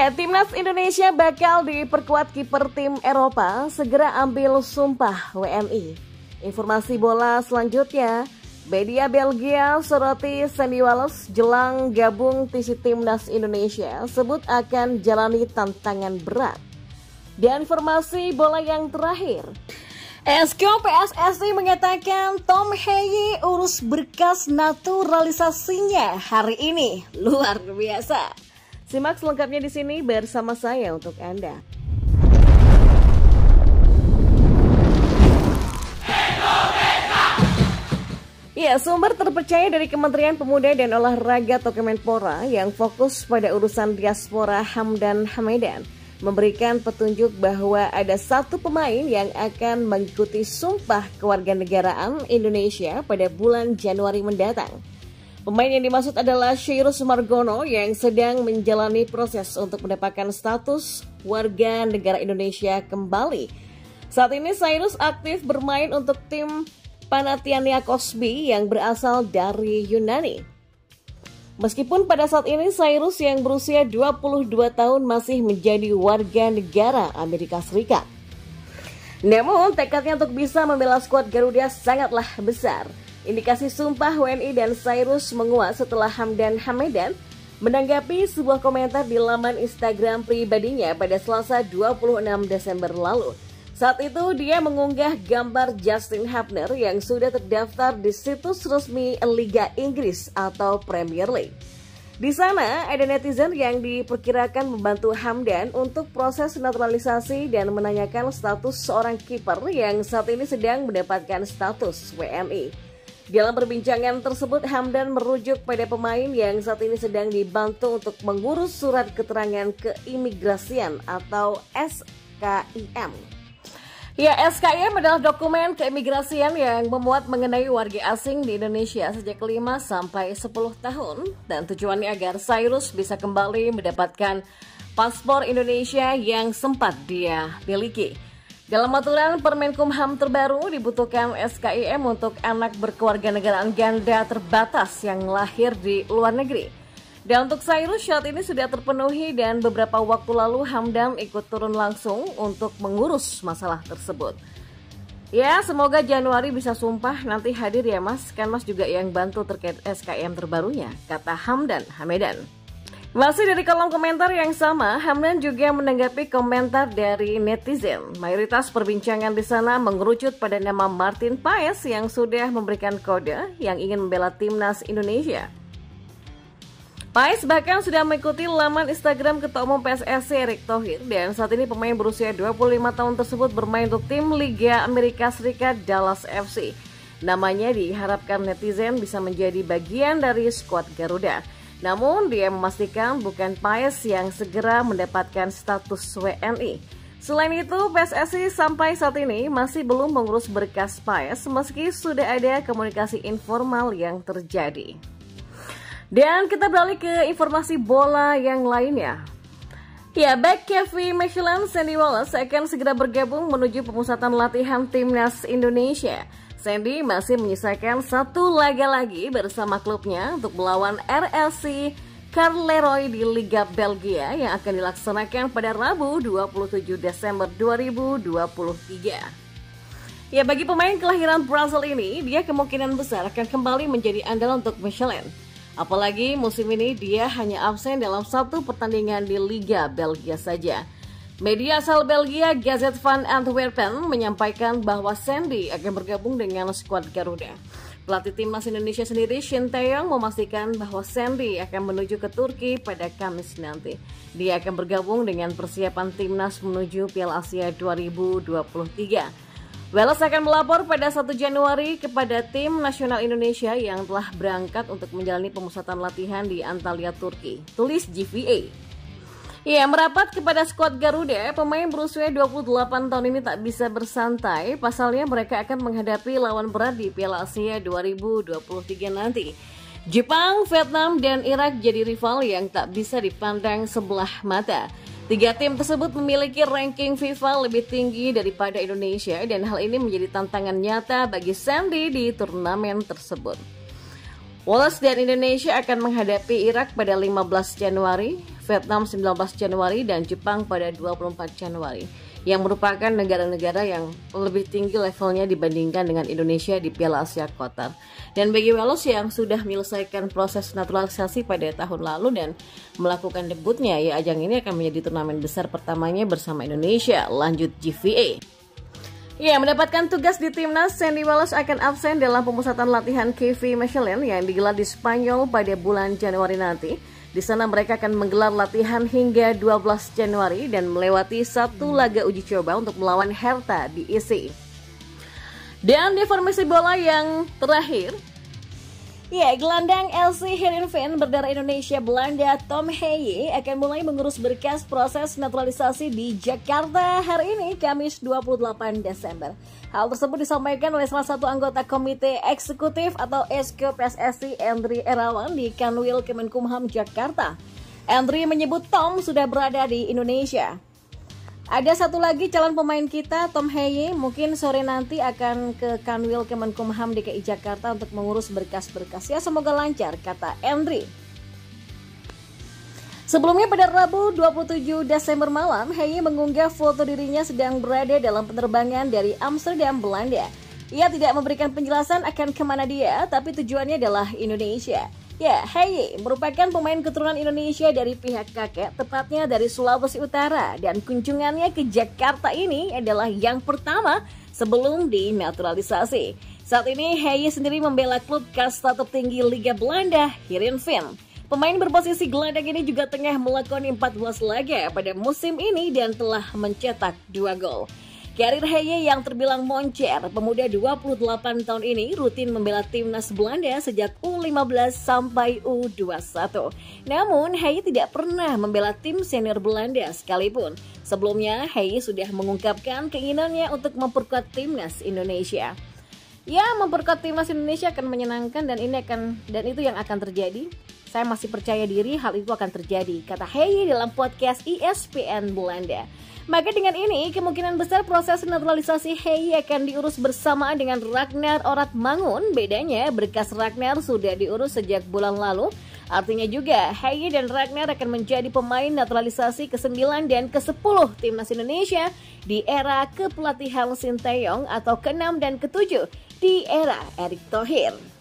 Ya, timnas Indonesia bakal diperkuat kiper tim Eropa, segera ambil sumpah WNI. Informasi bola selanjutnya, media Belgia soroti Sandy Wallace jelang gabung TC Timnas Indonesia, sebut akan jalani tantangan berat. Dan informasi bola yang terakhir, Esko PSSI mengatakan Tom Heyi urus berkas naturalisasinya hari ini. Luar biasa. Simak selengkapnya di sini bersama saya untuk Anda. Ya, sumber terpercaya dari Kementerian Pemuda dan Olahraga atau Kemenpora yang fokus pada urusan diaspora Hamdan Hamedan memberikan petunjuk bahwa ada satu pemain yang akan mengikuti sumpah kewarganegaraan Indonesia pada bulan Januari mendatang. Pemain yang dimaksud adalah Cyrus Sumargono yang sedang menjalani proses untuk mendapatkan status warga negara Indonesia kembali. Saat ini Cyrus aktif bermain untuk tim Panathinaikos B yang berasal dari Yunani. Meskipun pada saat ini Cyrus yang berusia 22 tahun masih menjadi warga negara Amerika Serikat. Namun tekadnya untuk bisa membela skuad Garuda sangatlah besar. Indikasi sumpah WNI dan Cyrus menguat setelah Hamdan Hamedan menanggapi sebuah komentar di laman Instagram pribadinya pada Selasa 26 Desember lalu. Saat itu dia mengunggah gambar Justin Hubner yang sudah terdaftar di situs resmi Liga Inggris atau Premier League. Di sana ada netizen yang diperkirakan membantu Hamdan untuk proses naturalisasi dan menanyakan status seorang kiper yang saat ini sedang mendapatkan status WNI. Dalam perbincangan tersebut, Hamdan merujuk pada pemain yang saat ini sedang dibantu untuk mengurus surat keterangan keimigrasian atau SKIM. Ya, SKIM adalah dokumen keimigrasian yang memuat mengenai warga asing di Indonesia sejak 5 sampai 10 tahun dan tujuannya agar Cyrus bisa kembali mendapatkan paspor Indonesia yang sempat dia miliki. Dalam aturan Permenkumham terbaru dibutuhkan SKIM untuk anak berkewarganegaraan ganda terbatas yang lahir di luar negeri. Dan untuk Cyrus saat ini sudah terpenuhi dan beberapa waktu lalu Hamdan ikut turun langsung untuk mengurus masalah tersebut. Ya, semoga Januari bisa sumpah, nanti hadir ya Mas, kan Mas juga yang bantu terkait SKIM terbarunya, kata Hamdan Hamedan. Masih dari kolom komentar yang sama, Hamdan juga menanggapi komentar dari netizen. Mayoritas perbincangan di sana mengerucut pada nama Martin Paes yang sudah memberikan kode yang ingin membela timnas Indonesia. Paes bahkan sudah mengikuti laman Instagram Ketua Umum PSSI Erick Thohir dan saat ini pemain berusia 25 tahun tersebut bermain untuk tim Liga Amerika Serikat Dallas FC. Namanya diharapkan netizen bisa menjadi bagian dari skuad Garuda. Namun dia memastikan bukan Paes yang segera mendapatkan status WNI. Selain itu, PSSI sampai saat ini masih belum mengurus berkas Paes meski sudah ada komunikasi informal yang terjadi. Dan kita beralih ke informasi bola yang lainnya. Ya, back Kevin Michelin Sandy Wallace akan segera bergabung menuju pemusatan latihan timnas Indonesia. Sandy masih menyisakan satu laga lagi bersama klubnya untuk melawan RSC Charleroi di Liga Belgia yang akan dilaksanakan pada Rabu 27 Desember 2023. Ya, bagi pemain kelahiran Brazil ini, dia kemungkinan besar akan kembali menjadi andalan untuk Michelin. Apalagi musim ini dia hanya absen dalam satu pertandingan di Liga Belgia saja. Media asal Belgia Gazette van Antwerpen menyampaikan bahwa Sandy akan bergabung dengan skuad Garuda. Pelatih timnas Indonesia sendiri Shin Tae-yong memastikan bahwa Sandy akan menuju ke Turki pada Kamis nanti. Dia akan bergabung dengan persiapan timnas menuju Piala Asia 2023. Wallace akan melapor pada 1 Januari kepada tim nasional Indonesia yang telah berangkat untuk menjalani pemusatan latihan di Antalya, Turki. Tulis GVA. Ya, merapat kepada skuad Garuda, pemain berusia 28 tahun ini tak bisa bersantai. Pasalnya mereka akan menghadapi lawan berat di Piala Asia 2023 nanti. Jepang, Vietnam, dan Irak jadi rival yang tak bisa dipandang sebelah mata. Tiga tim tersebut memiliki ranking FIFA lebih tinggi daripada Indonesia dan hal ini menjadi tantangan nyata bagi Sandy di turnamen tersebut. Wallace dan Indonesia akan menghadapi Irak pada 15 Januari, Vietnam 19 Januari, dan Jepang pada 24 Januari, yang merupakan negara-negara yang lebih tinggi levelnya dibandingkan dengan Indonesia di Piala Asia Qatar. Dan bagi Wales yang sudah menyelesaikan proses naturalisasi pada tahun lalu dan melakukan debutnya, ya ajang ini akan menjadi turnamen besar pertamanya bersama Indonesia, lanjut GVA. Ya, mendapatkan tugas di timnas, Sandy Walsh akan absen dalam pemusatan latihan KV Mechelen yang digelar di Spanyol pada bulan Januari nanti. Di sana mereka akan menggelar latihan hingga 12 Januari dan melewati satu laga uji coba untuk melawan Hertha di IC. Dan di informasi bola yang terakhir, ya, gelandang LC Heerenveen berdarah Indonesia Belanda Tom Heye akan mulai mengurus berkas proses naturalisasi di Jakarta hari ini, Kamis 28 Desember. Hal tersebut disampaikan oleh salah satu anggota Komite Eksekutif atau ESKO PSSI, Andri Erawan, di Kanwil Kemenkumham Jakarta. Andri menyebut Tom sudah berada di Indonesia. Ada satu lagi calon pemain kita, Tom Heye, mungkin sore nanti akan ke Kanwil Kemenkumham DKI Jakarta untuk mengurus berkas-berkas. Ya, semoga lancar, kata Andri. Sebelumnya pada Rabu 27 Desember malam, Heye mengunggah foto dirinya sedang berada dalam penerbangan dari Amsterdam, Belanda. Ia tidak memberikan penjelasan akan kemana dia, tapi tujuannya adalah Indonesia. Ya, Heye merupakan pemain keturunan Indonesia dari pihak kakek, tepatnya dari Sulawesi Utara, dan kunjungannya ke Jakarta ini adalah yang pertama sebelum dinaturalisasi. Saat ini Heye sendiri membela klub kasta tertinggi Liga Belanda, Heerenveen. Pemain berposisi gelandang ini juga tengah melakoni 14 laga pada musim ini dan telah mencetak 2 gol. Karir Heye yang terbilang moncer, pemuda 28 tahun ini rutin membela timnas Belanda sejak U15 sampai U21. Namun, Heye tidak pernah membela tim senior Belanda sekalipun. Sebelumnya, Heye sudah mengungkapkan keinginannya untuk memperkuat timnas Indonesia. Ya, memperkuat timnas Indonesia akan menyenangkan dan itu yang akan terjadi. Saya masih percaya diri hal itu akan terjadi, kata Heye dalam podcast ESPN Belanda. Maka dengan ini, kemungkinan besar proses naturalisasi Heye akan diurus bersamaan dengan Ragnar Oratmangun. Bedanya, berkas Ragnar sudah diurus sejak bulan lalu. Artinya juga, Heye dan Ragnar akan menjadi pemain naturalisasi ke-9 dan ke-10 timnas Indonesia di era kepelatihan Sinteyong atau ke-6 dan ke-7 di era Erick Thohir.